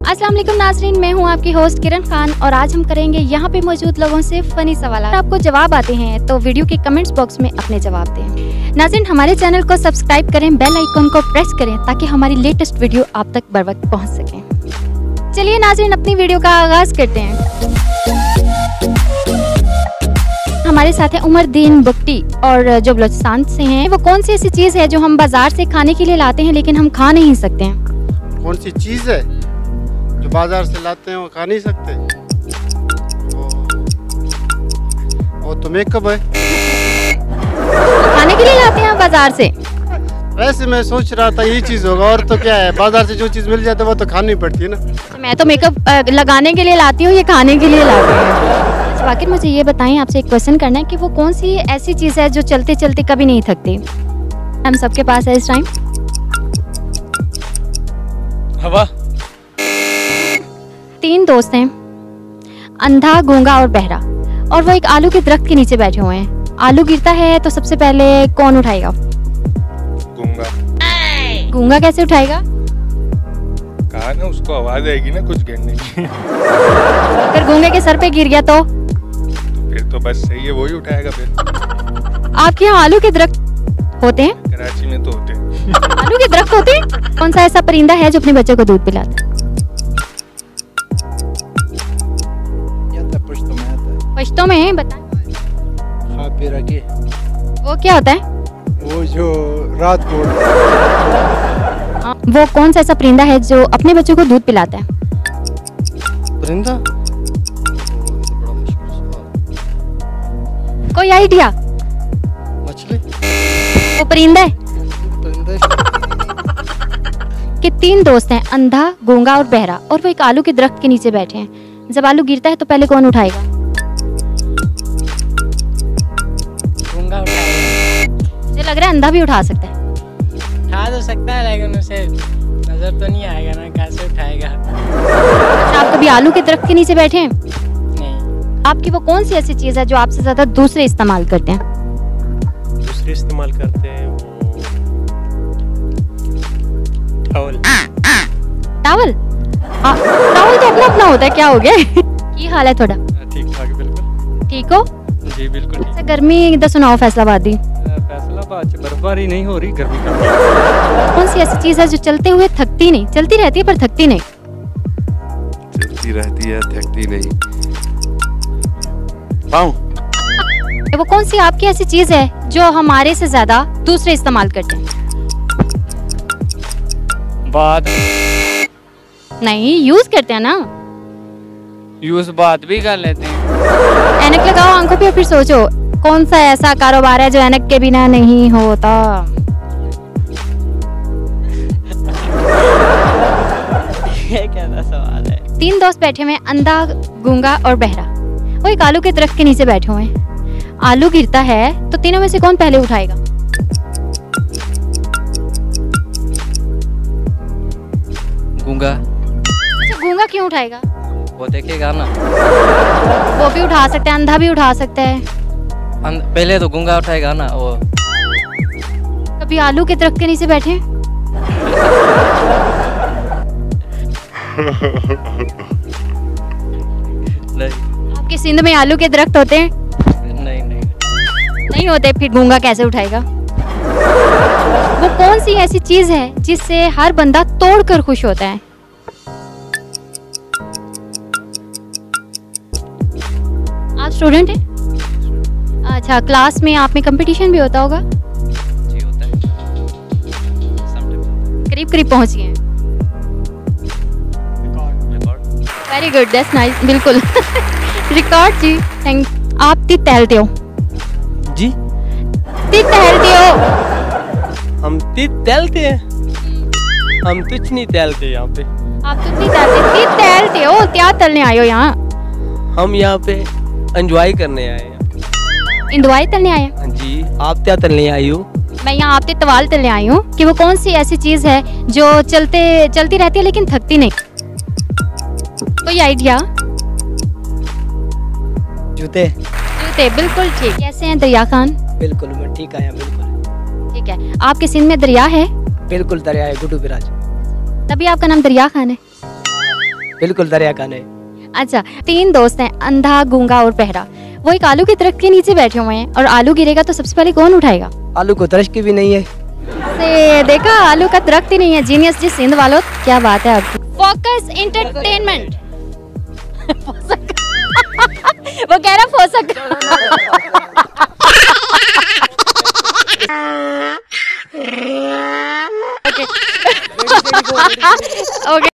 अस्सलाम वालेकुम नाज़रीन, मैं हूं आपकी होस्ट किरण खान और आज हम करेंगे यहाँ पे मौजूद लोगों से फ़नी सवाल। अगर आपको जवाब आते हैं तो वीडियो के कमेंट्स बॉक्स में अपने जवाब दें। नाज़रीन, हमारे चैनल को सब्सक्राइब करें, बेल आइकन को प्रेस करें ताकि हमारी लेटेस्ट वीडियो आप तक बर वक्त पहुँच सकें। चलिए नाज़रीन, अपनी वीडियो का आगाज़ करते हैं। हमारे साथ है उमरदीन बुक्टी और जो बलोचिस्तान से हैं। वो कौन सी ऐसी चीज़ है जो हम बाजार से खाने के लिए लाते हैं लेकिन हम खा नहीं सकते हैं? कौन सी चीज़ है जो बाजार से लाते हैं वो खा नहीं सकते? वो तो मेकअप है। खाने के लिए लाते हैं बाजार से। वैसे मैं सोच रहा था यही चीज़ होगा, और तो क्या है, बाजार से जो चीज़ मिल जाती है वो तो खानी पड़ती है ना। मैं तो मेकअप लगाने के लिए लाती हूँ, ये खाने के लिए लाते हैं। वाकई मुझे ये बताएं, आपसे एक क्वेश्चन करना है कि वो कौन सी ऐसी चीज़ है जो चलते चलते कभी नहीं थकती? हम सबके पास है इस टाइम। हवा। 3 दोस्त हैं, अंधा, गूंगा और बहरा, और वो एक आलू के दरख्त के नीचे बैठे हुए हैं। आलू गिरता है तो सबसे पहले कौन उठाएगा? गूंगा। गूंगा कैसे उठाएगा? कहा ना, उसको आवाज आएगी ना कुछ गिरने की। अगर गूंगे के सर पे गिर गया तो फिर तो बस सही है, वही उठाएगा फिर। आपके यहाँ आलू के दरख्त होते हैं? कराची में तो होते हैं। आलू के दरख्त होते हैं? कौन सा ऐसा परिंदा है जो अपने बच्चों को दूध पिलाता है? पश्तो में बताएं। वो क्या होता है? वो जो रात को वो कौन सा ऐसा परिंदा है जो अपने बच्चों को दूध पिलाता है? परिंदा? कोई आइडिया? मछली? वो परिंदा है परिंदा? कि 3 दोस्त हैं, अंधा, गूंगा और बहरा, और वो एक आलू के दरख्त के नीचे बैठे हैं। जब आलू गिरता है तो पहले कौन उठाएगा? गूंगा उठाएगा। मुझे लग रहा है अंधा भी उठा सकता है। उठा तो सकता है लेकिन उसे नजर तो नहीं आएगा ना, कैसे उठाएगा? अच्छा, आप कभी आलू के दरख्त के नीचे बैठे हैं? नहीं। आपकी वो कौन सी ऐसी चीज़ है जो आपसे ज़्यादा दूसरे इस्तेमाल करते हैं? दूसरे इस्तेमाल करते हैं वो टॉवल। टावल? टावल तो अपना अपना होता है, क्या हो गया? की हाल है थोड़ा? ठीक ठाक, बिल्कुल ठीक हो? जी बिल्कुल ठीक। अच्छा, गर्मी इधर सुनाओ फैसलाबादी। फैसलाबाद से बर्फबारी नहीं हो रही, गर्मी का। कौन सी ऐसी चीज़ है जो चलते हुए थकती नहीं? चलती रहती है पर थकती नहीं। चलती रहती है, थकती नहीं। पाँव। वो कौन सी आपकी ऐसी चीज़ है जो हमारे से ज़्यादा दूसरे इस्तेमाल करते हैं? बात नहीं, यूज़ करते हैं ना। यूज बात भी कर लेते हैं। ऐनक लगाओ आंखों पे और फिर सोचो कौन सा ऐसा कारोबार है जो ऐनक के बिना नहीं होता? ये कैसा सवाल है? 3 दोस्त बैठे हुए हैं, अंधा, गूंगा और बहरा, वो एक आलू के दरख्त के नीचे बैठे हुए हैं। आलू गिरता है तो तीनों में से कौन पहले उठाएगा? गूंगा। अच्छा, गूंगा क्यों उठाएगा? वो देखेगा ना। वो भी उठा सकता है, अंधा भी उठा सकता है। पहले तो गूंगा उठाएगा ना वो। कभी आलू के दरख्त के नीचे बैठे हैं? नहीं आपके सिंध में आलू के दरख्त होते हैं? नहीं नहीं। नहीं होते, फिर गूंगा कैसे उठाएगा? वो कौन सी ऐसी चीज है जिससे हर बंदा तोड़कर खुश होता है? आप स्टूडेंट हैं? अच्छा, क्लास में आप में कंपटीशन भी होता होगा? जी होता है। करीब करीब पहुंच गए हैं। Very good, that's nice. बिल्कुल। रिकॉर्ड जी, थैंक। आप ती टहलते हो? जी, ती टहलते हो? हम तैलते हैं। हम कुछ नहीं तैलते यहाँ पे। आप तो ती टहलते हो? क्या तलने आए हो यहाँ? हम यहाँ पे एंजॉय करने आए हैं। इंदवाई तलने आए हैं? हाँ जी, आप क्या तलने आई हो? मैं यहाँ आपके तवाल तलने आई हूँ कि वो कौन सी ऐसी चीज़ है जो चलती रहती है लेकिन थकती नहीं? कोई आइडिया? जूते। जूते, बिल्कुल ठीक। कैसे हैं दरिया खान? बिल्कुल मैं ठीक आया, बिल्कुल ठीक है। आपके सिंध में दरिया है? बिल्कुल दरिया है गुड्डू बिराज। तभी आपका नाम दरिया खान है। बिल्कुल दरिया काने। अच्छा, 3 दोस्त हैं, अंधा, गूंगा और बहरा। वो एक आलू के दरख्त के नीचे बैठे हुए हैं और आलू गिरेगा तो सबसे पहले कौन उठाएगा? आलू को तरश की भी नहीं है। से देखा, आलू का दरख्त ही नहीं है। जीनियस जी सिंध वालों, क्या बात है आपकी। Focus entertainment. वो कह रहा फोसक। ओके।